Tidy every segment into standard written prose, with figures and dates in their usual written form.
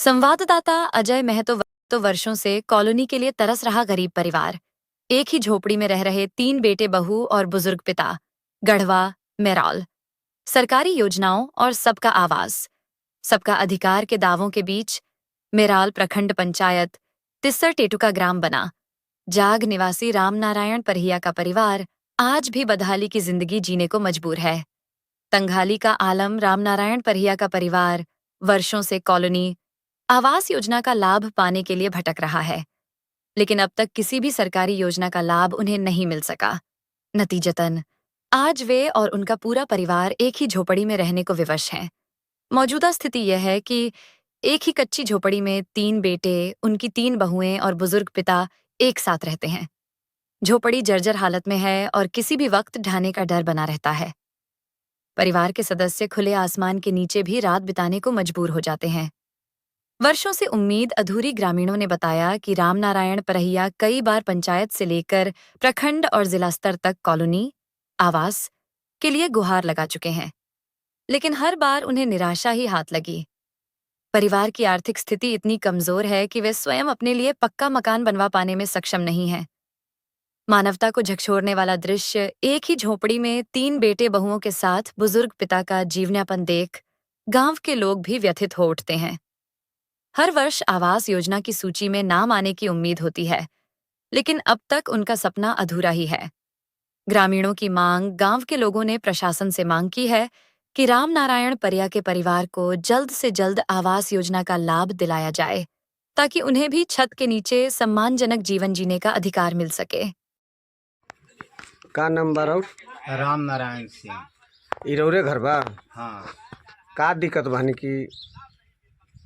संवाददाता अजय महतो तो वर्षों से कॉलोनी के लिए तरस रहा गरीब परिवार। एक ही झोपड़ी में रह रहे 3 बेटे बहू और बुजुर्ग पिता। गढ़वा, मेरौल। सरकारी योजनाओं और सबका आवाज, सबका अधिकार के दावों के बीच मेराल प्रखंड पंचायत तिस्सर टेटुका ग्राम बना। जाग निवासी रामनारायण परिया का परिवार आज भी बदहाली की जिंदगी जीने को मजबूर है। तंगहाली का आलम रामनारायण परिया का परिवार वर्षों से कॉलोनी आवास योजना का लाभ पाने के लिए भटक रहा है, लेकिन अब तक किसी भी सरकारी योजना का लाभ उन्हें नहीं मिल सका। नतीजतन आज वे और उनका पूरा परिवार एक ही झोपड़ी में रहने को विवश हैं। मौजूदा स्थिति यह है कि एक ही कच्ची झोपड़ी में 3 बेटे, उनकी 3 बहुएं और बुजुर्ग पिता एक साथ रहते हैं। झोपड़ी जर्जर हालत में है और किसी भी वक्त ढहने का डर बना रहता है। परिवार के सदस्य खुले आसमान के नीचे भी रात बिताने को मजबूर हो जाते हैं। वर्षों से उम्मीद अधूरी ग्रामीणों ने बताया कि रामनारायण परहिया कई बार पंचायत से लेकर प्रखंड और जिला स्तर तक कॉलोनी आवास के लिए गुहार लगा चुके हैं, लेकिन हर बार उन्हें निराशा ही हाथ लगी। परिवार की आर्थिक स्थिति इतनी कमजोर है कि वे स्वयं अपने लिए पक्का मकान बनवा पाने में सक्षम नहीं हैं। मानवता को झकझोरने वाला दृश्य एक ही झोपड़ी में 3 बेटे बहुओं के साथ बुजुर्ग पिता का जीवनयापन देख गांव के लोग भी व्यथित हो उठते हैं। हर वर्ष आवास योजना की सूची में नाम आने की उम्मीद होती है, लेकिन अब तक उनका सपना अधूरा ही है। ग्रामीणों की मांग, गांव के लोगों ने प्रशासन से मांग की है कि रामनारायण परिया के परिवार को जल्द से जल्द आवास योजना का लाभ दिलाया जाए, ताकि उन्हें भी छत के नीचे सम्मानजनक जीवन जीने का अधिकार मिल सके। का नंबर और राम नारायण सिंह। इरौरे घर बा। हाँ, का दिक्कत बानी की?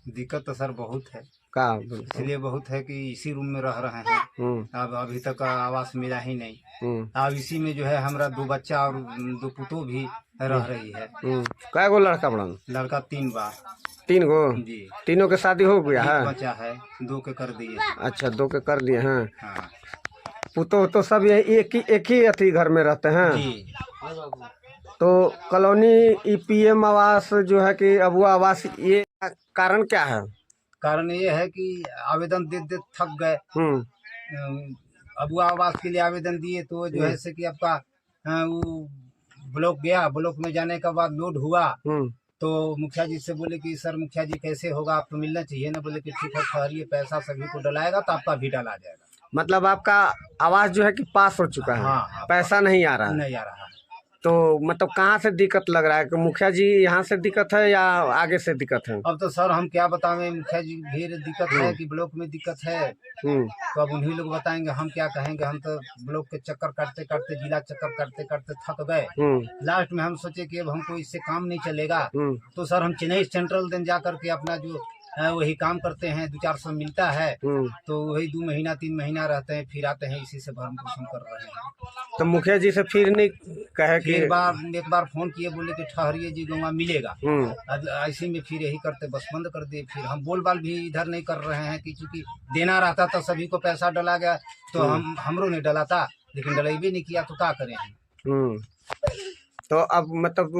दिक्कत तो सर बहुत है, का इसलिए बहुत है कि इसी रूम में रह रहे हैं। अब अभी तक आवास मिला ही नहीं। अब इसी में जो है हमारा 2 बच्चा और 2 पुतों भी रह रही है। कै गो लड़का बड़न? लड़का 3 बार। 3 गो? जी। तीनों के शादी हो गया है? एक बच्चा है, 2 के कर दिए। अच्छा, 2 के कर दिए हैं। हाँ पुतो तो सब ये एक ही अथी घर में रहते हैं जी। तो कॉलोनी ईपीएम आवास जो है कि अबुआ आवास, ये कारण क्या है? कारण ये है कि आवेदन दे दे थक गए। अबुआ आवास के लिए आवेदन दिए तो जो है से कि आपका वो ब्लॉक गया, ब्लॉक में जाने के बाद लोड हुआ तो मुखिया जी से बोले कि सर मुखिया जी कैसे होगा, आपको मिलना चाहिए ना। बोले कि ठीक है, ठहरिए, पैसा सभी को डलाएगा तो आपका भी डला जाएगा। मतलब आपका आवास जो है कि पास हो चुका है? हाँ, पैसा नहीं आ रहा है? नहीं आ रहा है। तो मतलब कहाँ से दिक्कत लग रहा है कि मुखिया जी यहाँ से दिक्कत है या आगे से दिक्कत है? अब तो सर हम क्या बतावें, मुखिया जी भी दिक्कत है कि ब्लॉक में दिक्कत है, तो अब उन्हीं लोग बताएंगे, हम क्या कहेंगे। हम तो ब्लॉक के चक्कर काटते काटते, जिला चक्कर काटते काटते थक गए। लास्ट में हम सोचे कि अब हमको इससे काम नहीं चलेगा, तो सर हम चेन्नई सेंट्रल दिन जा करके अपना जो वही काम करते हैं, 200-400 मिलता है, तो वही 2 महीना 3 महीना रहते हैं, फिर आते हैं, इसी से भरण पोषण कर रहे हैं। तो मुखिया जी से फिर नहीं कहे कि? एक बार फोन किए, बोले कि ठहरिए जी, गंगा मिलेगा। ऐसे में फिर यही करते बस बंद कर दिए। फिर हम बोल बाल भी इधर नहीं कर रहे हैं कि चूंकि देना रहता तो सभी को पैसा डला गया, तो हमरो नहीं डला था, लेकिन डलेबी नहीं किया तो क्या करें। तो अब मतलब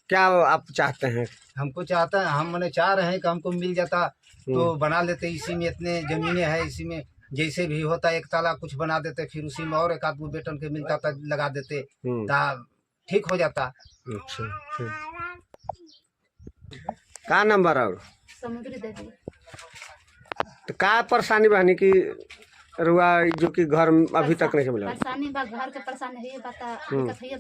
क्या आप चाहते हैं? हमको चाहता है, हम मैंने चाह रहे हैं कि हमको मिल जाता तो बना लेते। इसी में इतने जमीनें हैं, इसी में जैसे भी होता एक ताला कुछ बना देते, फिर उसी में और एक आध गो बेटन के मिलता था, लगा देते, ठीक हो जाता। अच्छा, ठीक। का नंबर और समुद्री देवी। तो का परेशानी बहनी की रुआ जो कि घर अभी तक नहीं मिला? परेशानी बा, घर के परेशानी है, बता दिक्कत है,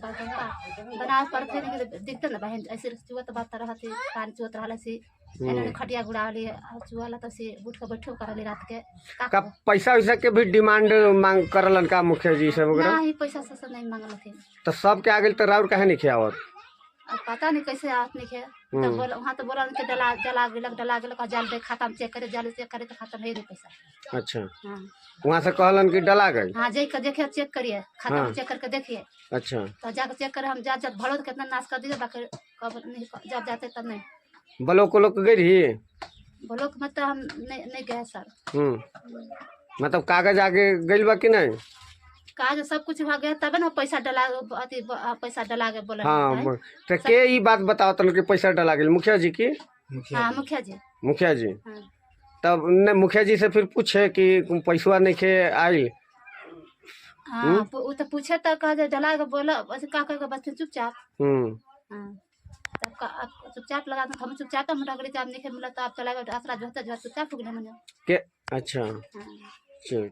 बना पड़ते नहीं दिखते ना बहन। ऐसे चुवत बात रहते, पानी चुवत रहला से इन्होंने खटिया गुड़ावली चुवाला तो से उठ के बैठो करले रात के। का पैसा वैसा के भी डिमांड मांग करलन का मुखिया जी से वगैरह? नहीं, पैसा से नहीं मांगल थे। तो सब के आगे तो राउर काहे नहीं खियावत? अब पता नहीं कैसे आत नहीं खे। तो बोल वहां तो बोला कि डला गेलक जाल दे, खाता में चेक करे, जाल चेक करे तो खाता में नहीं पैसा। अच्छा, हाँ, वहाँ से कहलन कि डला गई? हाँ, जाके देखिए, चेक करिए, खाता में चेक करके देखिए। अच्छा, तो जाकर चेक करे, हम जब भरो तो कितना नाश कर दीजिए, बाकी कब नहीं, जब जाते तब नहीं। ब्लॉक गई रही? ब्लॉक में तो हम नहीं गए सर। मतलब कागज आगे गई बा कि नहीं? काज सब कुछ हो गया तब ना पैसा डला, पैसा डला के बोला। हाँ, तो के ये बात बताओ तन कि पैसा डला गई? मुखिया जी की? हाँ, मुखिया जी। मुखिया जी। हाँ। तब ने मुखिया जी से फिर पूछे कि पैसवा नहीं खे आइल। हाँ वो तो पूछे तो कहा जला के बोला ऐसे का कर बस चुपचाप। हाँ तब का आप चुपचाप लगा हम चुपचाप हम रगड़ी चाप नहीं मिला तो आप चला गए आसरा जो चुपचाप हो गए मन के अच्छा हाँ चल